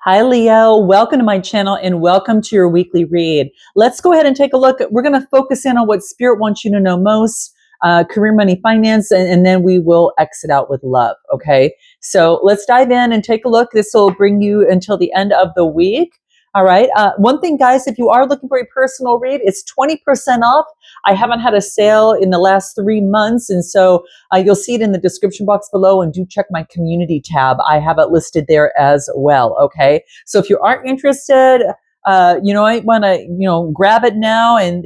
Hi, Leo. Welcome to my channel and welcome to your weekly read. Let's go ahead and take a look. We're going to focus in on what Spirit wants you to know most, career, money, finance, and then we will exit out with love. Okay. So let's dive in and take a look. This will bring you until the end of the week. All right. One thing, guys, if you are looking for a personal read, it's 20% off. I haven't had a sale in the last 3 months. And so you'll see it in the description box below, and do check my community tab. I have it listed there as well. Okay. So if you aren't interested, I want to, grab it now and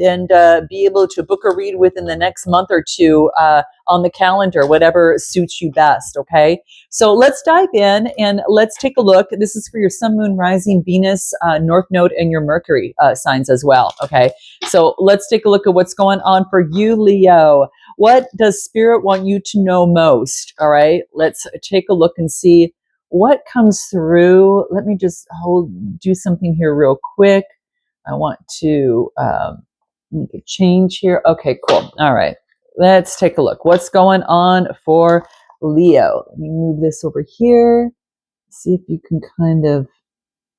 be able to book a read within the next month or two on the calendar, whatever suits you best. Okay. So let's dive in and let's take a look. This is for your sun, moon, rising, Venus, North Node, and your Mercury signs as well. Okay. So let's take a look at what's going on for you, Leo. What does Spirit want you to know most? All right. Let's take a look and see what comes through. Let me just do something here real quick. I want to make a change here. Okay, cool. All right. Let's take a look. What's going on for Leo? Let me move this over here. See if you can kind of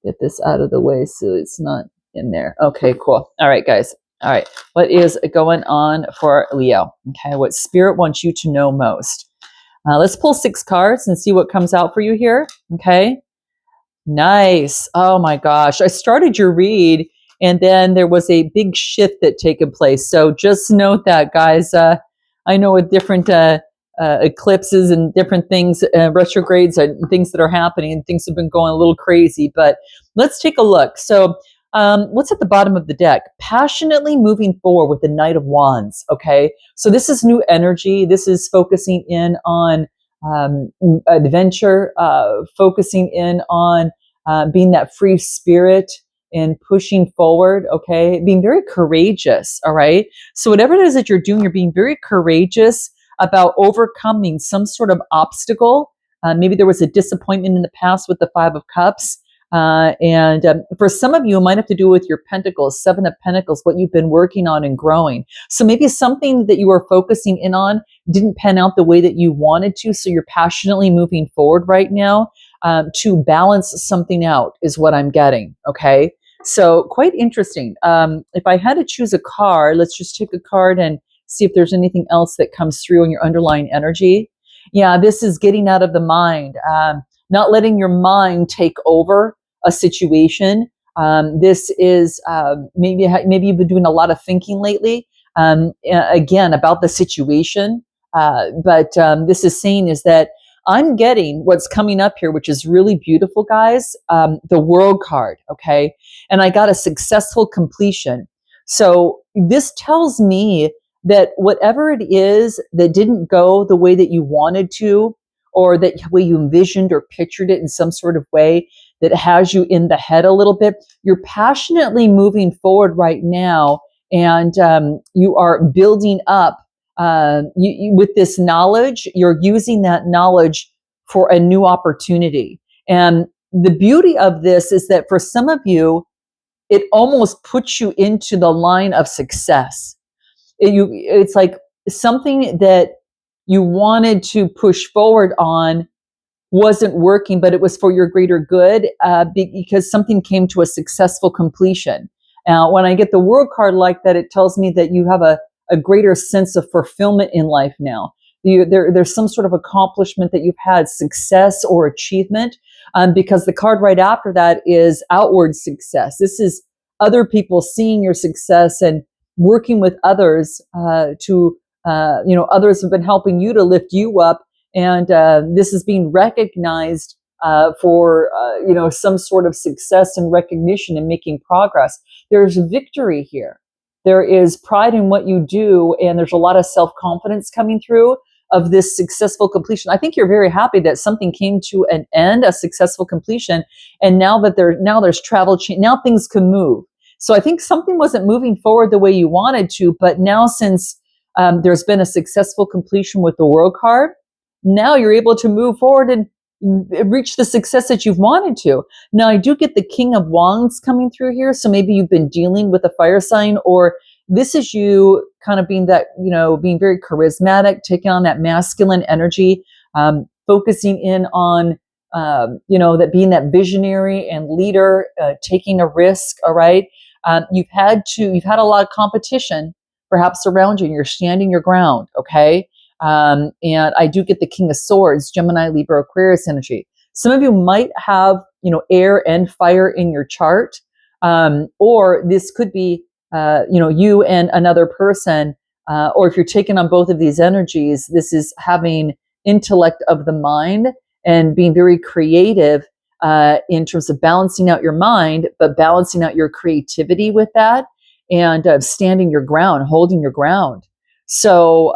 get this out of the way so it's not in there. Okay, cool. All right, guys. All right. What is going on for Leo? Okay, what Spirit wants you to know most? Let's pull 6 cards and see what comes out for you here. Okay. Nice. Oh my gosh. I started your read and then there was a big shift that taken place. So just note that, guys. I know with different eclipses and different things, retrogrades and things that are happening, and things have been going a little crazy, but let's take a look. So what's at the bottom of the deck? Passionately moving forward with the Knight of Wands. Okay. So this is new energy. This is focusing in on adventure, focusing in on being that free spirit and pushing forward. Okay. Being very courageous. All right. So whatever it is that you're doing, you're being very courageous about overcoming some sort of obstacle. Maybe there was a disappointment in the past with the 5 of Cups. And for some of you, it might have to do with your Pentacles, 7 of Pentacles, what you've been working on and growing. So maybe something that you were focusing in on didn't pan out the way that you wanted to. So you're passionately moving forward right now to balance something out is what I'm getting. Okay. So quite interesting. If I had to choose a card, let's just take a card and see if there's anything else that comes through in your underlying energy. Yeah, this is getting out of the mind, not letting your mind take over a situation. This is maybe you've been doing a lot of thinking lately, again, about the situation. But this is saying is that I'm getting what's coming up here, which is really beautiful, guys, the World card, okay? And I got a successful completion. So this tells me that whatever it is that didn't go the way that you wanted to, or that way you envisioned or pictured it in some sort of way that has you in the head a little bit, you're passionately moving forward right now, and you are building up with this knowledge. You're using that knowledge for a new opportunity. And the beauty of this is that for some of you, it almost puts you into the line of success. It's like something that you wanted to push forward on wasn't working, but it was for your greater good because something came to a successful completion. Now, when I get the World card like that, it tells me that you have a greater sense of fulfillment in life now. There's some sort of accomplishment that you've had, success or achievement, because the card right after that is outward success. This is other people seeing your success and working with others others have been helping you to lift you up. And this is being recognized for some sort of success and recognition and making progress. There's victory here. There is pride in what you do, and there's a lot of self-confidence coming through of this successful completion. I think you're very happy that something came to an end, a successful completion, and now there's travel change. Now things can move. So I think something wasn't moving forward the way you wanted to, but now since there's been a successful completion with the World card, now you're able to move forward and reach the success that you've wanted to. Now, I do get the King of Wands coming through here. So maybe you've been dealing with a fire sign, or this is you kind of being that, being very charismatic, taking on that masculine energy, focusing in on that being that visionary and leader, taking a risk. All right. You've had a lot of competition perhaps around you, and you're standing your ground. Okay. And I do get the King of Swords, Gemini, Libra, Aquarius energy. Some of you might have, air and fire in your chart. Or this could be, you and another person, or if you're taking on both of these energies, this is having intellect of the mind and being very creative in terms of balancing out your mind, but balancing out your creativity with that, and standing your ground, holding your ground. So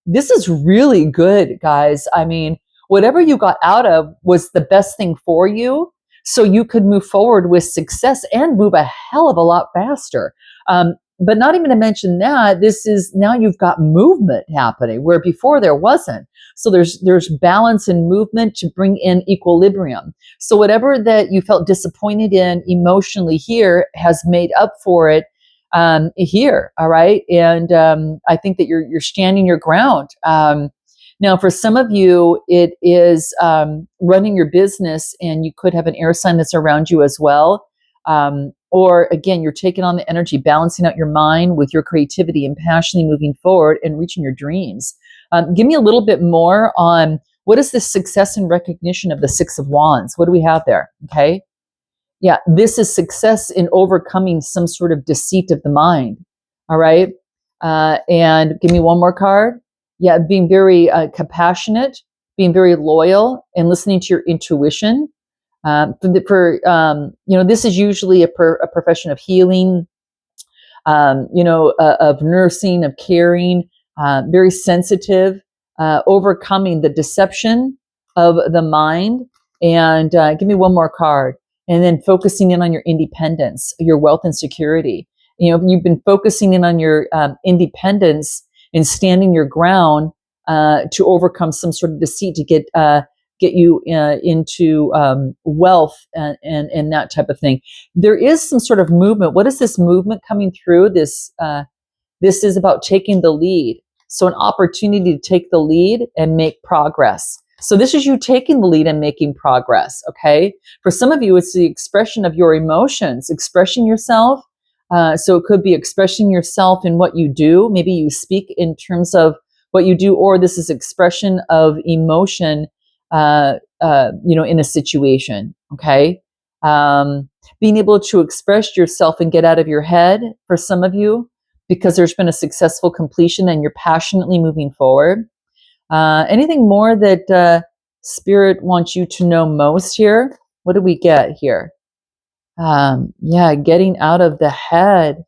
this is really good, guys. I mean, whatever you got out of was the best thing for you, so you could move forward with success and move a hell of a lot faster. But not even to mention that, this is now you've got movement happening where before there wasn't. So there's balance and movement to bring in equilibrium. So whatever that you felt disappointed in emotionally here has made up for it here. All right, and I think that you're standing your ground. Now, for some of you, it is running your business, and you could have an air sign that's around you as well. Or again, you're taking on the energy, balancing out your mind with your creativity and passionately moving forward and reaching your dreams. Give me a little bit more on what is the success and recognition of the Six of Wands? What do we have there? Okay. Yeah, this is success in overcoming some sort of deceit of the mind. All right. And give me one more card. Yeah, being very compassionate, being very loyal, and listening to your intuition. This is usually a profession of healing, of nursing, of caring, very sensitive, overcoming the deception of the mind. And give me one more card. And then focusing in on your independence, your wealth and security. You've been focusing in on your independence and standing your ground to overcome some sort of deceit to get you into wealth and that type of thing. There is some sort of movement. What is this movement coming through? This is about taking the lead. So an opportunity to take the lead and make progress. So this is you taking the lead and making progress, okay? For some of you, it's the expression of your emotions, expressing yourself. So it could be expressing yourself in what you do. Maybe you speak in terms of what you do, or this is expression of emotion, in a situation, okay? Being able to express yourself and get out of your head for some of you, because there's been a successful completion and you're passionately moving forward. Anything more that Spirit wants you to know most here? What do we get here? Getting out of the head,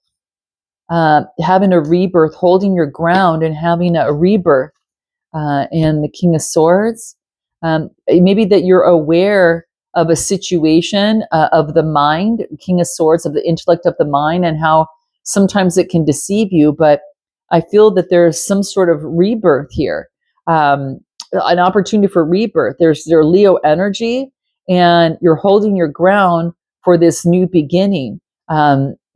having a rebirth, holding your ground and having a rebirth, and the King of Swords. Maybe that you're aware of a situation of the mind, King of Swords, of the intellect of the mind, and how sometimes it can deceive you. But I feel that there's some sort of rebirth here, an opportunity for rebirth. There's your Leo energy, and you're holding your ground for this new beginning,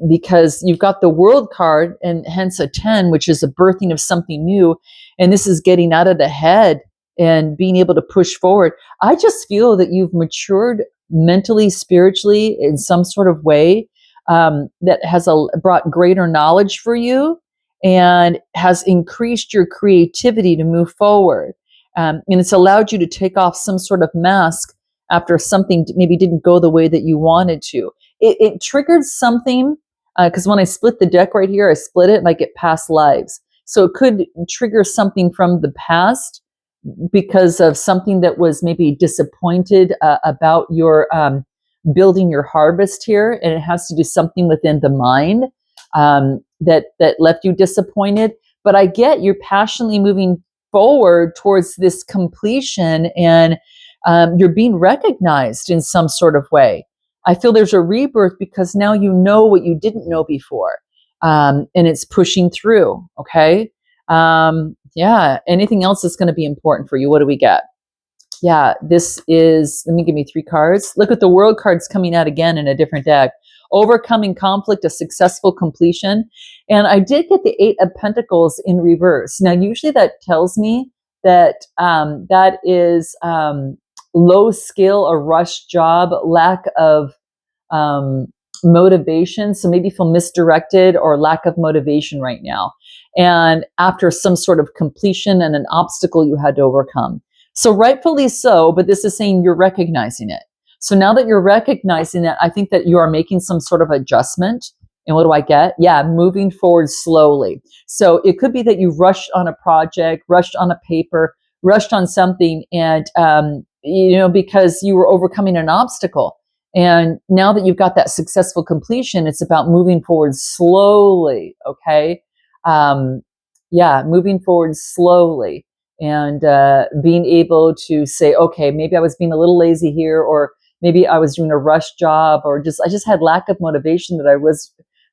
because you've got the World card and hence a 10, which is a birthing of something new. And this is getting out of the head and being able to push forward. I just feel that you've matured mentally, spiritually, in some sort of way that has brought greater knowledge for you and has increased your creativity to move forward. And it's allowed you to take off some sort of mask after something maybe didn't go the way that you wanted to. It triggered something, because when I split the deck right here, I split it and I get past lives. So it could trigger something from the past because of something that was maybe disappointed about your building your harvest here. And it has to do something within the mind that left you disappointed. But I get you're passionately moving forward towards this completion, and you're being recognized in some sort of way. I feel there's a rebirth because now you know what you didn't know before, and it's pushing through, okay? Anything else that's going to be important for you? What do we get? Yeah, this is, let me give me 3 cards. Look at the World cards coming out again in a different deck. Overcoming conflict, a successful completion. And I did get the 8 of Pentacles in reverse. Now, usually that tells me that that is low skill, a rush job, lack of um, motivation. So maybe feel misdirected or lack of motivation right now. And after some sort of completion and an obstacle you had to overcome. So rightfully so, but this is saying you're recognizing it. So now that you're recognizing it, I think that you are making some sort of adjustment. And what do I get? Yeah, moving forward slowly. So it could be that you rushed on a project, rushed on a paper, rushed on something, and because you were overcoming an obstacle. And now that you've got that successful completion, it's about moving forward slowly. Okay. Um, yeah, moving forward slowly and being able to say, okay, maybe I was being a little lazy here, or maybe I was doing a rush job, or I just had lack of motivation that I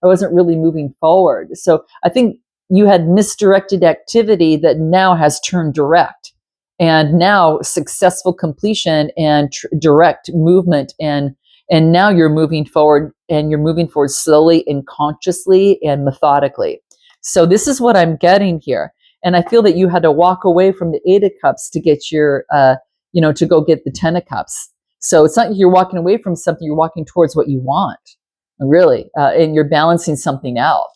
wasn't really moving forward. So I think you had misdirected activity that now has turned direct, and now successful completion and direct movement, and now you're moving forward, and you're moving forward slowly and consciously and methodically. So this is what I'm getting here. And I feel that you had to walk away from the 8 of Cups to get your to go get the 10 of Cups. So it's not like you're walking away from something, you're walking towards what you want, really, and you're balancing something out.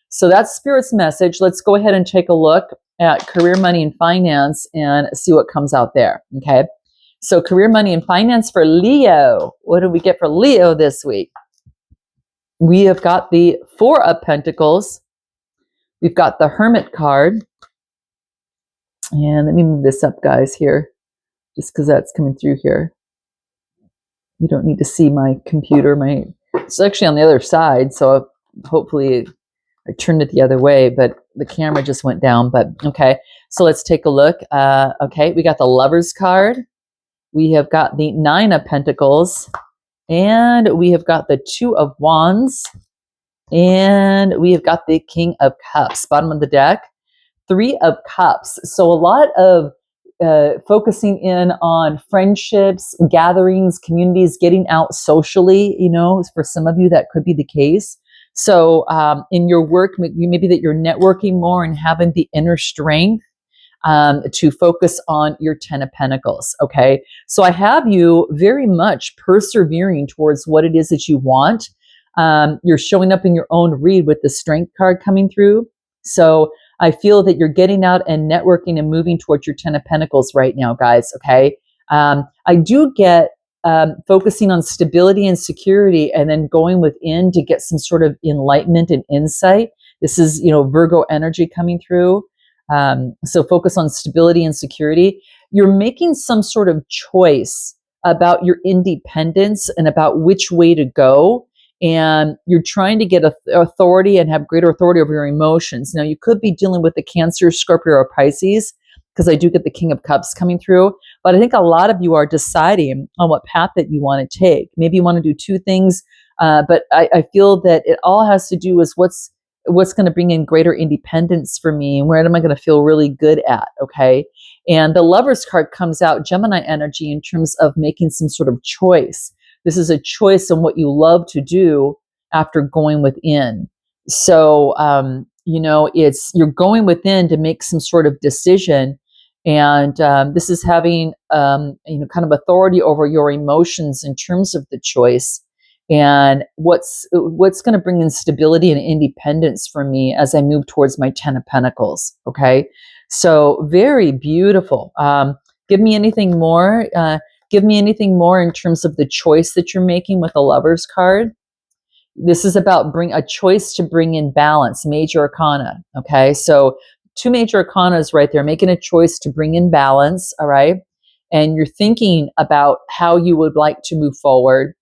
So that's Spirit's message. Let's go ahead and take a look at career, money, and finance and see what comes out there. Okay. So career, money, and finance for Leo. What do we get for Leo this week? We have got the 4 of Pentacles. We've got the Hermit card. And let me move this up, guys, here, just because that's coming through here. You don't need to see my computer. It's actually on the other side, so hopefully I turned it the other way, but the camera just went down. But okay, so let's take a look. Okay, we got the Lovers card. We have got the 9 of Pentacles, and we have got the 2 of Wands, and we have got the King of Cups. Bottom of the deck, 3 of Cups. So a lot of focusing in on friendships, gatherings, communities, getting out socially. For some of you that could be the case. So in your work, maybe that you're networking more and having the inner strength to focus on your 10 of Pentacles. Okay. So I have you very much persevering towards what it is that you want. You're showing up in your own read with the Strength card coming through. So I feel that you're getting out and networking and moving towards your 10 of Pentacles right now, guys. Okay. I do get focusing on stability and security, and then going within to get some sort of enlightenment and insight. This is, Virgo energy coming through. So focus on stability and security. You're making some sort of choice about your independence and about which way to go. And you're trying to get authority and have greater authority over your emotions. Now, you could be dealing with the Cancer, Scorpio, or Pisces, because I do get the King of Cups coming through. But I think a lot of you are deciding on what path that you want to take. Maybe you want to do 2 things, but I feel that it all has to do with what's going to bring in greater independence for me, and where am I going to feel really good at, okay? And the Lovers card comes out, Gemini energy, in terms of making some sort of choice. This is a choice on what you love to do after going within. So, you're going within to make some sort of decision. And this is having, kind of authority over your emotions in terms of the choice. And what's going to bring in stability and independence for me as I move towards my 10 of Pentacles. Okay. So very beautiful. Give me anything more. Give me anything more in terms of the choice that you're making with the Lovers card. This is about a choice to bring in balance, major arcana. Okay. So 2 major arcanas right there, making a choice to bring in balance. All right. And you're thinking about how you would like to move forward.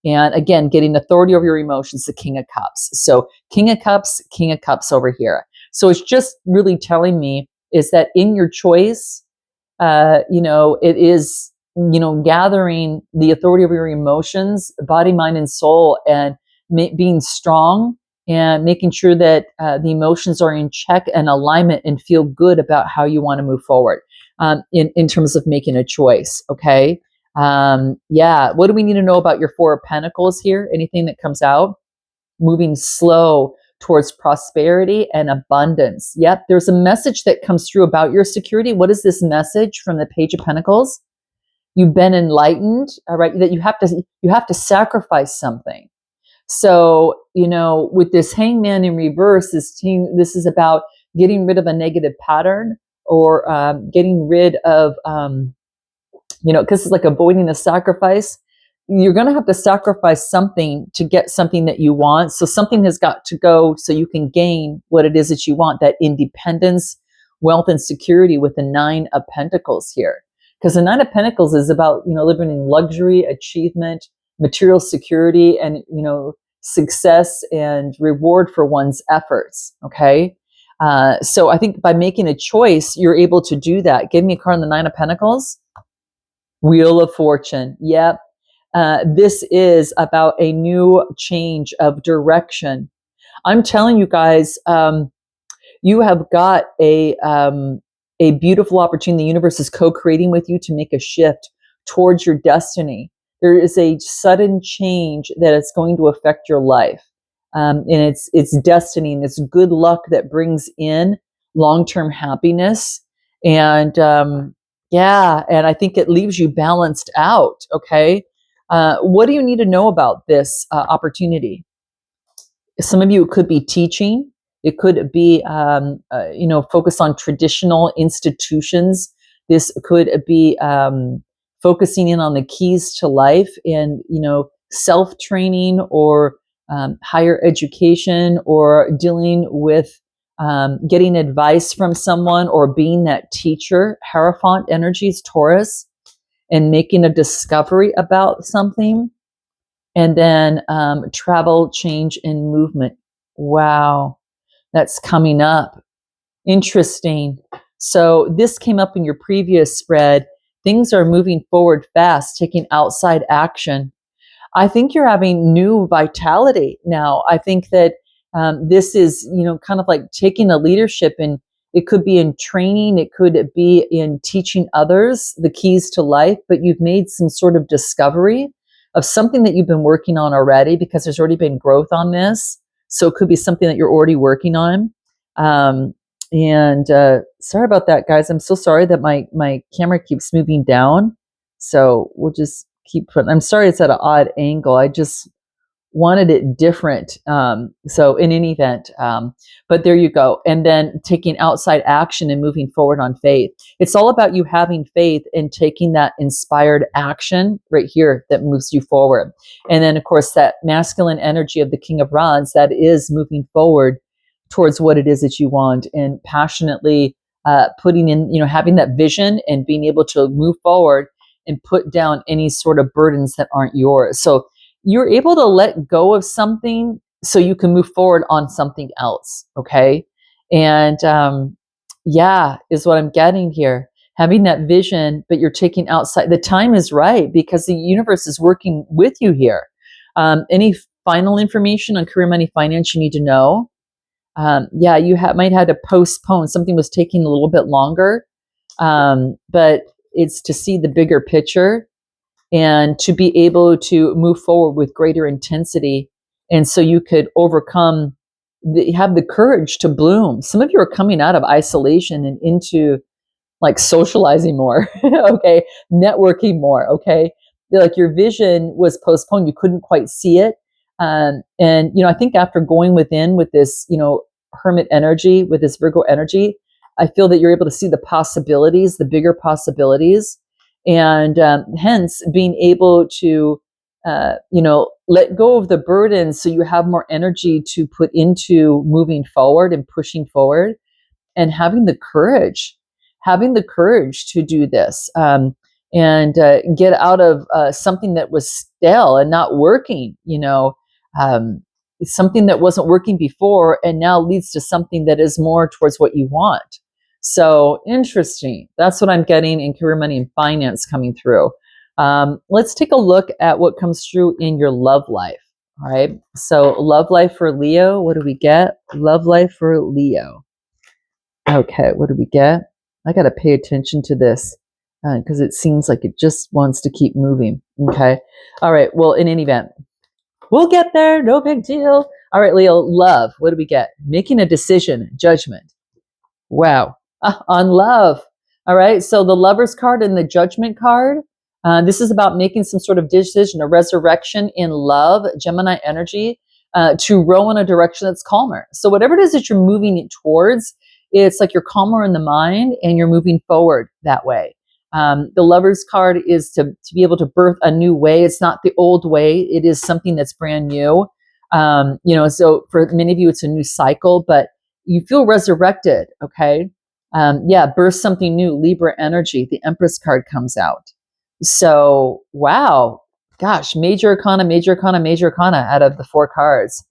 And again, getting authority over your emotions, the King of Cups. So King of Cups over here. So it's just really telling me is that in your choice, it is, gathering the authority over your emotions, body, mind, and soul, and being strong and making sure that the emotions are in check and alignment and feel good about how you want to move forward in terms of making a choice. Okay. What do we need to know about your 4 of Pentacles here? Anything that comes out? Moving slow towards prosperity and abundance. Yep, there's a message that comes through about your security. What is this message from the Page of Pentacles? You've been enlightened, all right, that you have to sacrifice something. So, with this hangman in reverse, this is about getting rid of a negative pattern, or getting rid of, because it's like avoiding a sacrifice. You're going to have to sacrifice something to get something that you want. So something has got to go so you can gain what it is that you want, that independence, wealth, and security with the Nine of Pentacles here. Because the Nine of Pentacles is about, living in luxury, achievement, material security, and, success and reward for one's efforts. Okay. So I think by making a choice, you're able to do that. Give me a card on the Nine of Pentacles. Wheel of Fortune. Yep. This is about a new change of direction. I'm telling you guys, you have got a beautiful opportunity. The universe is co-creating with you to make a shift towards your destiny. There is a sudden change that is going to affect your life, and it's destiny, and it's good luck that brings in long-term happiness. And yeah, and I think it leaves you balanced out. Okay, what do you need to know about this opportunity? Some of you, it could be teaching. It could be, focus on traditional institutions. This could be focusing in on the keys to life, and, self-training, or higher education, or dealing with getting advice from someone, or being that teacher. Hierophant energies, Taurus, and making a discovery about something. And then travel, change, and movement. Wow, that's coming up. Interesting. So this came up in your previous spread. Things are moving forward fast, taking outside action. I think you're having new vitality now. I think that this is, kind of like taking a leadership, and it could be in training, it could be in teaching others the keys to life, but you've made some sort of discovery of something that you've been working on already, because there's already been growth on this. So it could be something that you're already working on. And sorry about that, guys. I'm so sorry that my camera keeps moving down. So we'll just keep putting, I'm sorry it's at an odd angle. I just wanted it different. So in any event, but there you go. And then taking outside action and moving forward on faith. It's all about you having faith and taking that inspired action right here that moves you forward. And then, of course, that masculine energy of the King of Rods, that is moving forward towards what it is that you want, and passionately putting in, having that vision and being able to move forward and put down any sort of burdens that aren't yours. So you're able to let go of something so you can move forward on something else. Okay. And yeah, is what I'm getting here. Having that vision, but you're taking outside. The time is right, because the universe is working with you here. Any final information on career, money, finance you need to know? Yeah, you might have to postpone. Something was taking a little bit longer, but it's to see the bigger picture and to be able to move forward with greater intensity. And so you could overcome, have the courage to bloom. Some of you are coming out of isolation and into like socializing more, okay, networking more, okay. Like your vision was postponed, you couldn't quite see it. And, I think after going within with this, hermit energy, with this Virgo energy, I feel that you're able to see the possibilities, the bigger possibilities, and hence being able to, let go of the burden so you have more energy to put into moving forward and pushing forward, and having the courage to do this, and get out of something that was stale and not working, something that wasn't working before and now leads to something that is more towards what you want. So interesting. That's what I'm getting in career, money, and finance coming through. Let's take a look at what comes through in your love life. All right. So love life for Leo. What do we get? Love life for Leo. Okay. What do we get? I got to pay attention to this because it seems like it just wants to keep moving. Okay. All right. Well, in any event, we'll get there. No big deal. All right, Leo, love. What do we get? Making a decision, judgment. Wow. On love. All right. So the Lover's card and the Judgment card, This is about making some sort of decision, a resurrection in love, Gemini energy, to row in a direction that's calmer. So whatever it is that you're moving it towards, it's like you're calmer in the mind and you're moving forward that way. The Lover's card is to be able to birth a new way. It's not the old way. It is something that's brand new. So for many of you, it's a new cycle, but you feel resurrected. Okay. Birth something new, Libra energy. The Empress card comes out. So, wow, gosh, major arcana, major arcana, major arcana out of the 4 cards.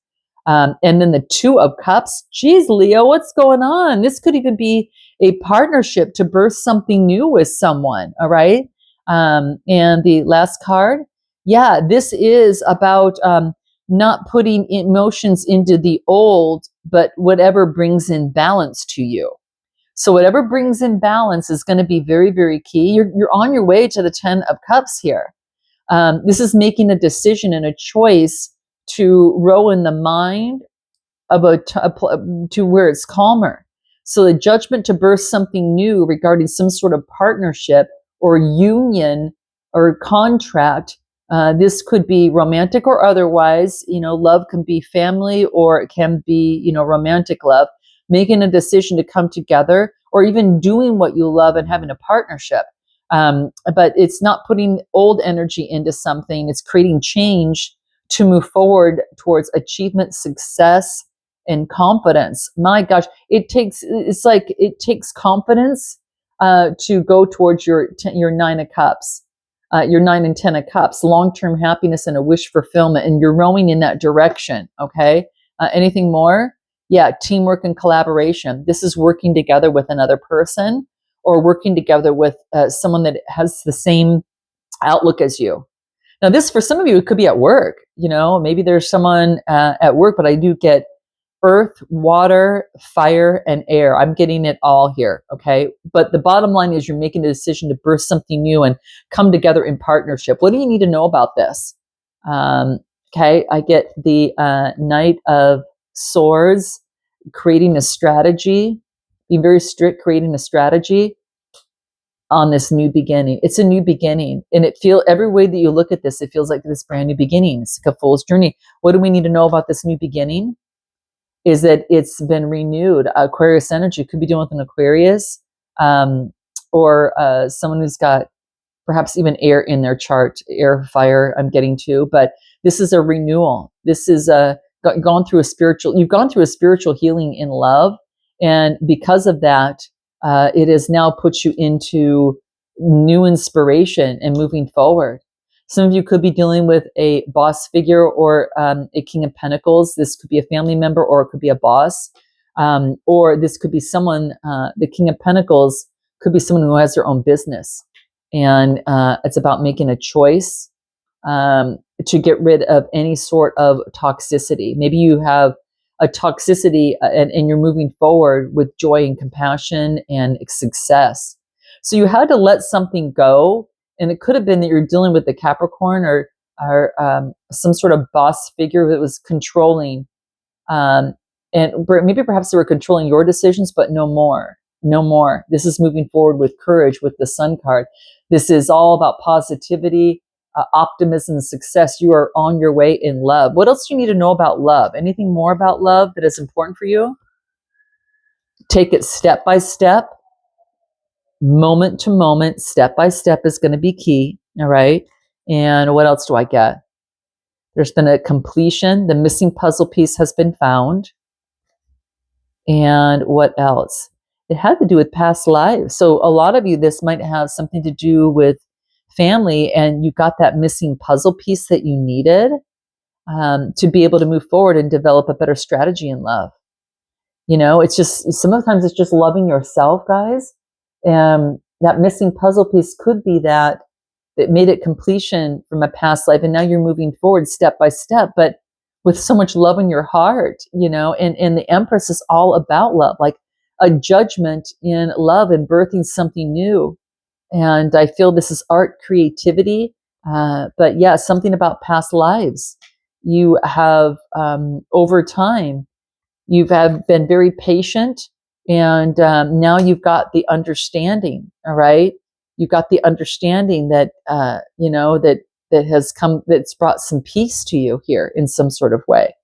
And then the 2 of cups. Geez, Leo, what's going on? This could even be a partnership to birth something new with someone. All right. And the last card. Yeah, this is about not putting emotions into the old, but whatever brings in balance to you. So whatever brings in balance is going to be very, very key. You're on your way to the 10 of cups here. This is making a decision and a choice to row in the mind of to where it's calmer. So the judgment to birth something new regarding some sort of partnership or union or contract. This could be romantic or otherwise. Love can be family or it can be, romantic love. Making a decision to come together or even doing what you love and having a partnership. But it's not putting old energy into something. It's creating change to move forward towards achievement, success, and confidence. My gosh, it takes confidence to go towards your 9 of cups, your 9 and 10 of cups, long-term happiness and a wish fulfillment, and you're rowing in that direction. Okay. Anything more? Yeah, teamwork and collaboration. This is working together with another person or working together with someone that has the same outlook as you. Now, this for some of you, it could be at work. Maybe there's someone at work, but I do get earth, water, fire, and air. I'm getting it all here. Okay. But the bottom line is you're making a decision to birth something new and come together in partnership. What do you need to know about this? Okay. I get the Knight of Swords, creating a strategy, being very strict, creating a strategy on this new beginning. It's a new beginning. And every way that you look at this, it feels like this brand new beginning. It's like a fool's journey. What do we need to know about this new beginning? Is that it's been renewed. Aquarius energy could be dealing with an Aquarius or someone who's got perhaps even air in their chart, air, fire, I'm getting to. But this is a renewal. This is you've gone through a spiritual healing in love. And because of that, it has now put you into new inspiration and moving forward. Some of you could be dealing with a boss figure or a King of Pentacles. This could be a family member or it could be a boss. Or this could be someone, the King of Pentacles could be someone who has their own business. And it's about making a choice to get rid of any sort of toxicity. Maybe you have a toxicity and you're moving forward with joy and compassion and success. So you had to let something go. And it could have been that you're dealing with the Capricorn or some sort of boss figure that was controlling. And maybe perhaps they were controlling your decisions, but no more. No more. This is moving forward with courage with the Sun card. This is all about positivity, optimism, and success. You are on your way in love. What else do you need to know about love? Anything more about love that is important for you? Take it step by step, moment to moment, step by step is going to be key. All right. And what else do I get? There's been a completion. The missing puzzle piece has been found. And what else? It had to do with past lives. So a lot of you, this might have something to do with family, and you got that missing puzzle piece that you needed to be able to move forward and develop a better strategy in love. It's just, sometimes it's just loving yourself, guys. And that missing puzzle piece could be that made it completion from a past life. And now you're moving forward step by step, but with so much love in your heart, and the Empress is all about love, like a judgment in love and birthing something new. And I feel this is art, creativity, but yeah, something about past lives. You have, over time, have been very patient, and now you've got the understanding, all right? You've got the understanding that, that has come, that's brought some peace to you here in some sort of way.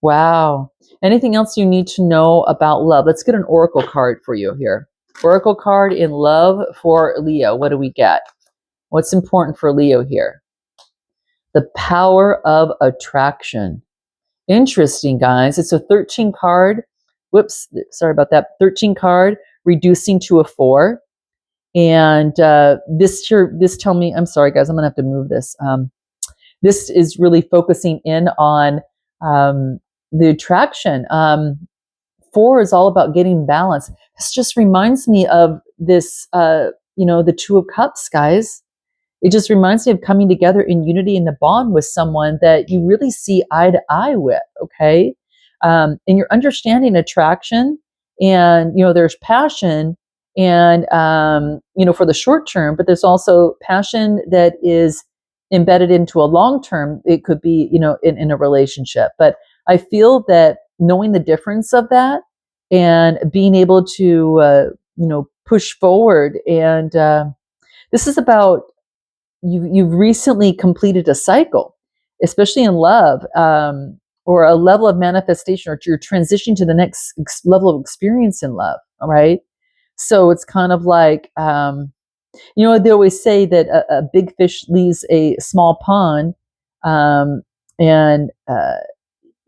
Wow. Anything else you need to know about love? Let's get an oracle card for you here. Oracle card in love for Leo. What do we get? What's important for Leo here? The power of attraction. Interesting, guys. It's a 13 card. Whoops, sorry about that. 13 card, reducing to a 4. And this tell me, I'm sorry, guys, I'm gonna have to move this. This is really focusing in on the attraction. 4 is all about getting balance. This just reminds me of this, the 2 of Cups, guys. It just reminds me of coming together in unity and a bond with someone that you really see eye to eye with, okay? And you're understanding attraction, and, there's passion, and, for the short term, but there's also passion that is embedded into a long term. It could be, in a relationship. But I feel that knowing the difference of that and being able to, push forward, and this is about, you've recently completed a cycle, especially in love, or a level of manifestation, or you're transitioning to the next level of experience in love. All right. So it's kind of like, they always say that a big fish leaves a small pond, and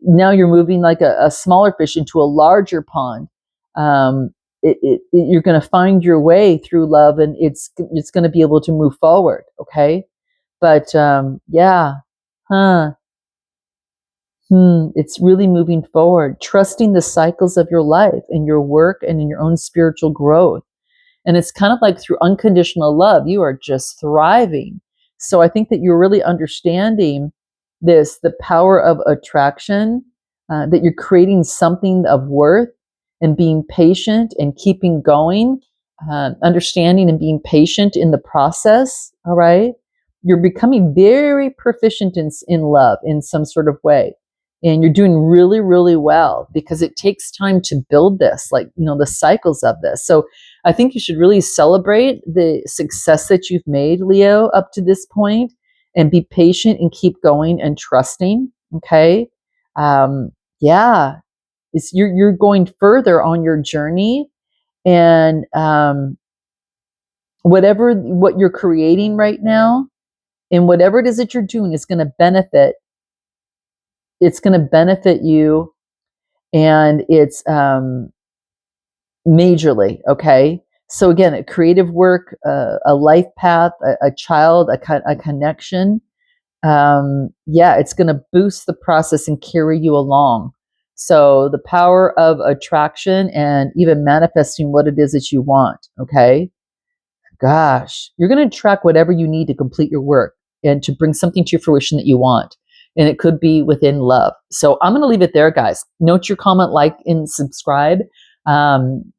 now you're moving like a smaller fish into a larger pond. You're going to find your way through love, and it's going to be able to move forward. Okay. But yeah, huh. It's really moving forward, trusting the cycles of your life and your work and in your own spiritual growth. And it's kind of like through unconditional love, you are just thriving. So I think that you're really understanding the power of attraction, that you're creating something of worth, and being patient and keeping going, understanding and being patient in the process. All right. You're becoming very proficient in love in some sort of way. And you're doing really, really well, because it takes time to build this, like, the cycles of this. So I think you should really celebrate the success that you've made, Leo, up to this point, and be patient and keep going and trusting. Okay. Yeah. You're going further on your journey, and what you're creating right now, and whatever it is that you're doing is going to benefit. It's going to benefit you, and it's majorly. Okay. So again, a creative work, a life path, a child, a connection. Yeah, it's going to boost the process and carry you along. So the power of attraction and even manifesting what it is that you want. Okay. Gosh, you're going to attract whatever you need to complete your work and to bring something to your fruition that you want. And it could be within love. So I'm going to leave it there, guys. Note your comment, like, and subscribe. And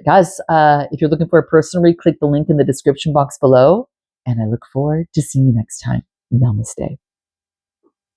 guys, if you're looking for a personal read, click the link in the description box below. And I look forward to seeing you next time. Namaste.